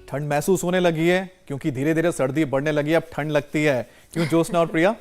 ठंड महसूस होने लगी है क्योंकि धीरे धीरे सर्दी बढ़ने लगी है, अब ठंड लगती है। क्यों ज्योत्सना और प्रिया?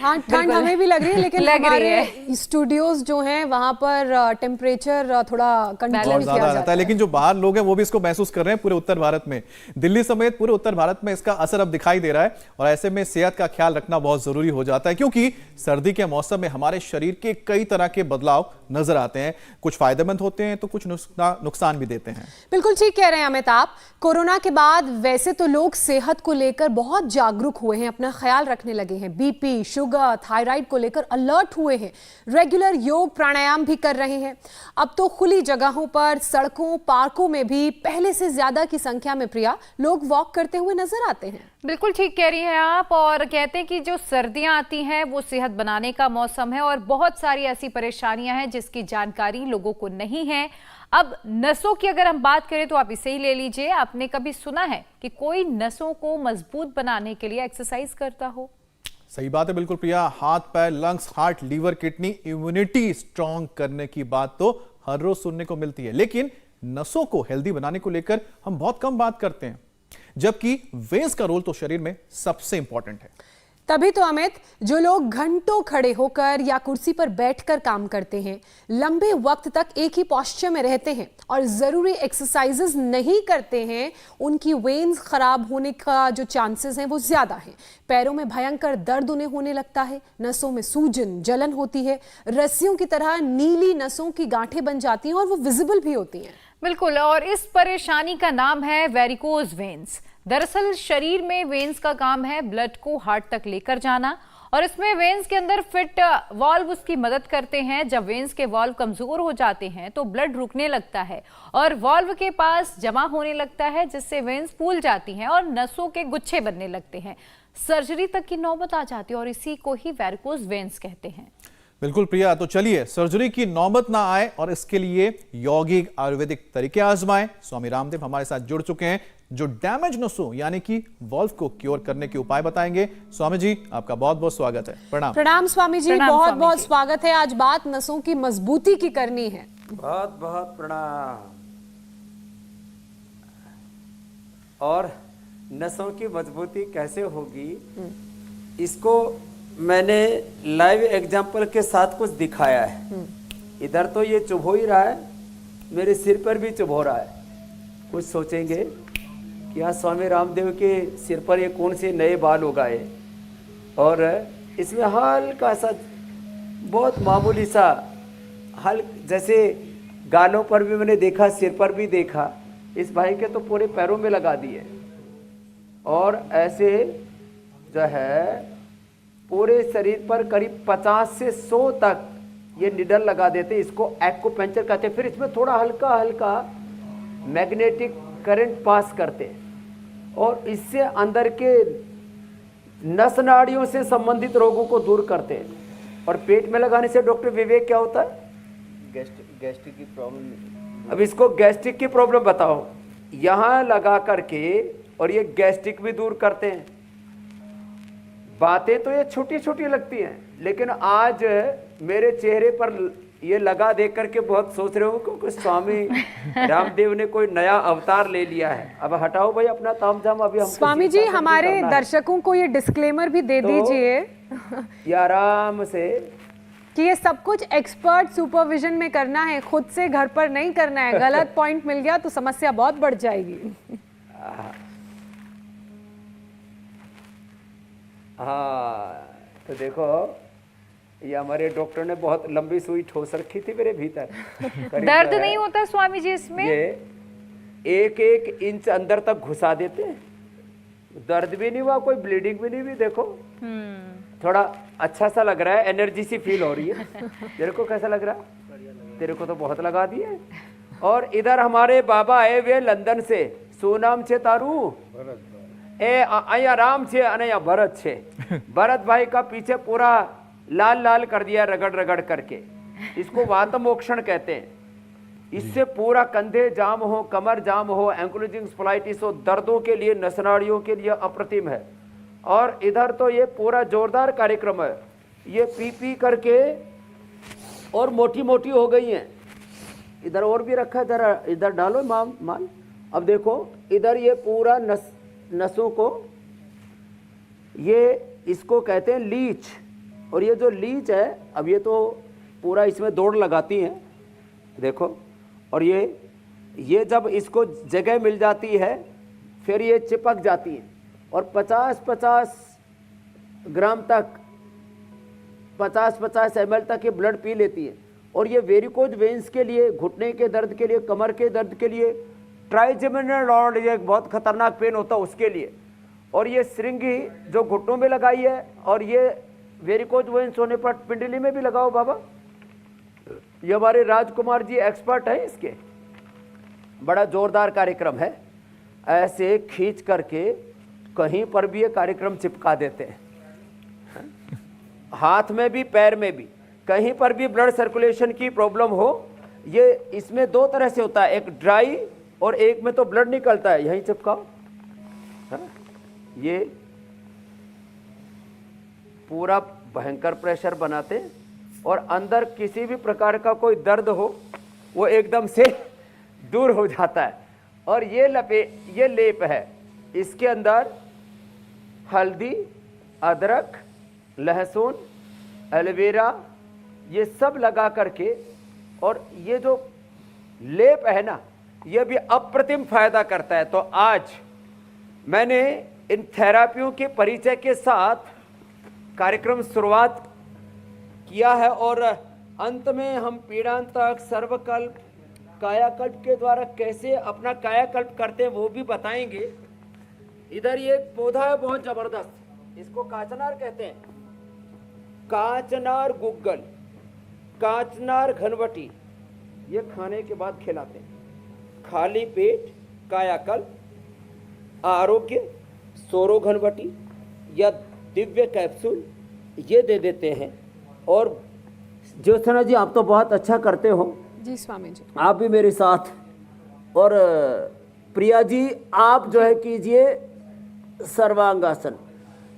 हाँ, ठंड हमें भी लग रही है, लेकिन हमारे स्टूडियोज जो हैं वहां पर टेम्परेचर थोड़ा कंट्रोल किया ज्यादा जाता रहता है, लेकिन जो बाहर लोग हैं वो भी इसको महसूस कर रहे हैं। पूरे उत्तर भारत में, दिल्ली समेत पूरे उत्तर भारत में इसका असर अब दिखाई दे रहा है और ऐसे में सेहत का ख्याल रखना बहुत जरूरी हो जाता है, क्योंकि सर्दी के मौसम में हमारे शरीर के कई तरह के बदलाव नजर आते हैं। कुछ फायदेमंद होते हैं तो कुछ नुकसान भी देते हैं। बिल्कुल ठीक कह रहे हैं अमित आप। कोरोना के बाद वैसे तो लोग सेहत को लेकर बहुत जागरूक हुए हैं, अपना ख्याल रखने लगे हैं, बीपी, शुगर, थायराइड को लेकर अलर्ट हुए हैं, रेगुलर योग प्राणायाम भी कर रहे हैं। अब तो खुली जगहों पर, सड़कों, पार्कों में भी पहले से ज्यादा की संख्या में प्रिया लोग वॉक करते हुए नजर आते हैं। बिल्कुल ठीक कह रही हैं आप। और कहते हैं कि जो सर्दियां आती हैं वो सेहत बनाने का मौसम है और बहुत सारी ऐसी परेशानियां हैं जिसकी जानकारी लोगों को नहीं है। अब नसों की अगर हम बात करें तो आप इसे ही ले लीजिए। आपने कभी सुना है कि कोई नसों को मजबूत बनाने के लिए एक्सरसाइज करता हो? सही बात है, बिल्कुल प्रिया। हाथ, पैर, lungs, heart, liver, kidney, immunity strong करने की बात तो हर रोज सुनने को मिलती है, लेकिन नसों को हेल्दी बनाने को लेकर हम बहुत कम बात करते हैं, जबकि वेन्स का रोल तो शरीर में सबसे इंपॉर्टेंट है। तभी तो अमित, जो लोग घंटों खड़े होकर या कुर्सी पर बैठकर काम करते हैं, लंबे वक्त तक एक ही पोस्चर में रहते हैं और जरूरी एक्सरसाइजेस नहीं करते हैं, उनकी वेन्स खराब होने का जो चांसेस हैं वो ज्यादा हैं। पैरों में भयंकर दर्द उन्हें होने लगता है, नसों में सूजन, जलन होती है, रस्सियों की तरह नीली नसों की गांठें बन जाती हैं और वो विजिबल भी होती हैं। बिल्कुल, और इस परेशानी का नाम है वेरिकोज वेन्स। दरअसल शरीर में वेन्स का काम है ब्लड को हार्ट तक लेकर जाना, और इसमें वेन्स के अंदर फिट वाल्व उसकी मदद करते हैं। जब वेन्स के वाल्व कमजोर हो जाते हैं तो ब्लड रुकने लगता है और वाल्व के पास जमा होने लगता है, जिससे वेन्स फूल जाती हैं और नसों के गुच्छे बनने लगते हैं। सर्जरी तक की नौबत आ जाती है और इसी को ही वेरिकोज वेन्स कहते हैं। बिल्कुल प्रिया, तो चलिए सर्जरी की नौबत ना आए और इसके लिए यौगिक आयुर्वेदिक तरीके आजमाएं। स्वामी रामदेव हमारे साथ जुड़ चुके हैं, जो डैमेज नसों यानी कि वॉल्व को क्योर करने के उपाय बताएंगे। स्वामी जी, आपका बहुत बहुत स्वागत है। प्रणाम। प्रणाम स्वामी जी, बहुत बहुत स्वागत है। आज बात नसों की मजबूती की करनी है। बहुत बहुत प्रणाम। और नसों की मजबूती कैसे होगी, इसको मैंने लाइव एग्जांपल के साथ कुछ दिखाया है। इधर तो ये चुभ हो ही रहा है, मेरे सिर पर भी चुभ हो रहा है। कुछ सोचेंगे कि यहाँ स्वामी रामदेव के सिर पर ये कौन से नए बाल उगाए, और इसमें हल्का सा, बहुत मामूली सा जैसे गालों पर भी मैंने देखा, सिर पर भी देखा। इस भाई के तो पूरे पैरों में लगा दिए, और ऐसे जो है पूरे शरीर पर करीब 50 से 100 तक ये निडल लगा देते। इसको एक्यूपंक्चर कहते हैं। फिर इसमें थोड़ा हल्का हल्का मैग्नेटिक करंट पास करते हैं और इससे अंदर के नस नाड़ियों से संबंधित रोगों को दूर करते हैं। और पेट में लगाने से डॉक्टर विवेक क्या होता है? गैस्ट्रिक की प्रॉब्लम। अब इसको गैस्ट्रिक की प्रॉब्लम बताओ। यहाँ लगा करके, और ये गैस्ट्रिक भी दूर करते हैं। बातें तो ये छोटी छोटी लगती हैं, लेकिन आज मेरे चेहरे पर ये लगा देख करके बहुत सोच रहे हो कि स्वामी रामदेव ने कोई नया अवतार ले लिया है। अब हटाओ भाई अपना तामझाम। अभी हम स्वामी जी, हमारे दर्शकों को ये डिस्क्लेमर भी दे दीजिए ये आराम से कि ये सब कुछ एक्सपर्ट सुपरविजन में करना है, खुद से घर पर नहीं करना है। गलत पॉइंट मिल गया तो समस्या बहुत बढ़ जाएगी। हाँ, तो देखो ये हमारे डॉक्टर ने बहुत लंबी सुई ठोस रखी थी मेरे भीतर। दर्द नहीं होता स्वामी जी इसमें? ये 1-1 इंच अंदर तक घुसा देते हैं, दर्द भी नहीं हुआ, कोई ब्लीडिंग भी नहीं हुई। देखो थोड़ा अच्छा सा लग रहा है, एनर्जी सी फील हो रही है। तेरे को कैसा लग रहा है? तेरे को तो बहुत लगा दिए। और इधर हमारे बाबा आए हुए लंदन से, सुनाम छे तारू राम छे अने भरत छे। भरत भाई का पीछे पूरा लाल लाल कर दिया रगड़ रगड़ करके। इसको वातमोक्षण कहते हैं। इससे पूरा कंधे जाम हो, कमर जाम हो, एंक्लोजिंग स्पॉलाइटिस हो, दर्दों के लिए, नसनाड़ियों के लिए अप्रतिम है। और इधर तो ये पूरा जोरदार कार्यक्रम है। ये पी पी करके और मोटी मोटी हो गई हैं। इधर और भी रखा है, जरा इधर डालो माल। अब देखो इधर ये पूरा नसों को, ये इसको कहते हैं लीच, और ये जो लीच है अब ये तो पूरा इसमें दौड़ लगाती हैं, देखो। और ये जब इसको जगह मिल जाती है फिर ये चिपक जाती है और 50-50 ग्राम तक, 50-50 ml तक ये ब्लड पी लेती है। और ये वेरिकोज वेन्स के लिए, घुटने के दर्द के लिए, कमर के दर्द के लिए, ट्राइजेमिनल नॉड, ये बहुत खतरनाक पेन होता है उसके लिए। और ये श्रृंगी जो घुटनों में लगाई है, और ये वेरिकोज वेन्स होने पर पिंडली में भी लगाओ बाबा। ये हमारे राजकुमार जी एक्सपर्ट हैं इसके, बड़ा जोरदार कार्यक्रम है। ऐसे खींच करके कहीं पर भी ये कार्यक्रम चिपका देते हैं, हाथ में भी पैर में भी, कहीं पर भी ब्लड सर्कुलेशन की प्रॉब्लम हो। ये इसमें दो तरह से होता है, एक ड्राई और एक में तो ब्लड निकलता है, यहीं चिपकाओ। ये पूरा भयंकर प्रेशर बनाते हैं और अंदर किसी भी प्रकार का कोई दर्द हो वो एकदम से दूर हो जाता है। और ये लेप है, इसके अंदर हल्दी, अदरक, लहसुन, एलोवेरा, ये सब लगा करके, और ये जो लेप है ना ये भी अप्रतिम फायदा करता है। तो आज मैंने इन थेरापियों के परिचय के साथ कार्यक्रम शुरुआत किया है, और अंत में हम पीड़ांतक, सर्वकल्प, कायाकल्प के द्वारा कैसे अपना कायाकल्प करते हैं वो भी बताएंगे। इधर ये एक पौधा है बहुत जबरदस्त, इसको काचनार कहते हैं, काचनार गुग्गल, काचनार घनवटी। ये खाने के बाद खिलाते हैं। खाली पेट कायाकल्प, आरोग्य, सोरो घनवटी या दिव्य कैप्सूल ये दे देते हैं। और ज्योत्सना जी आप तो बहुत अच्छा करते हो जी स्वामी जी, आप भी मेरे साथ। और प्रिया जी आप जो है कीजिए सर्वांगासन,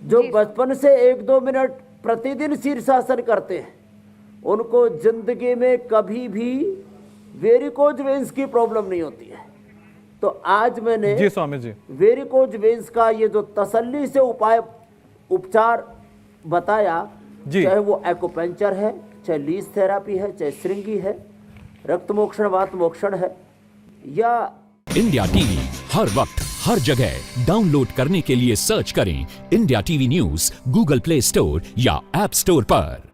जो बचपन से 1-2 मिनट प्रतिदिन शीर्षासन करते हैं उनको जिंदगी में कभी भी वेरिकोज वेन्स की प्रॉब्लम नहीं होती है। तो आज मैंने जी स्वामी जी वेरिकोज वेन्स का ये जो तसल्ली से उपचार बताया, चाहे वो एक्यूपंक्चर है, चाहे लीच थेरापी है, चाहे श्रृंगी है, रक्त मोक्षण, वात मोक्षण है, या इंडिया टीवी हर वक्त हर जगह डाउनलोड करने के लिए सर्च करें India TV news Google play store या ऐप स्टोर पर।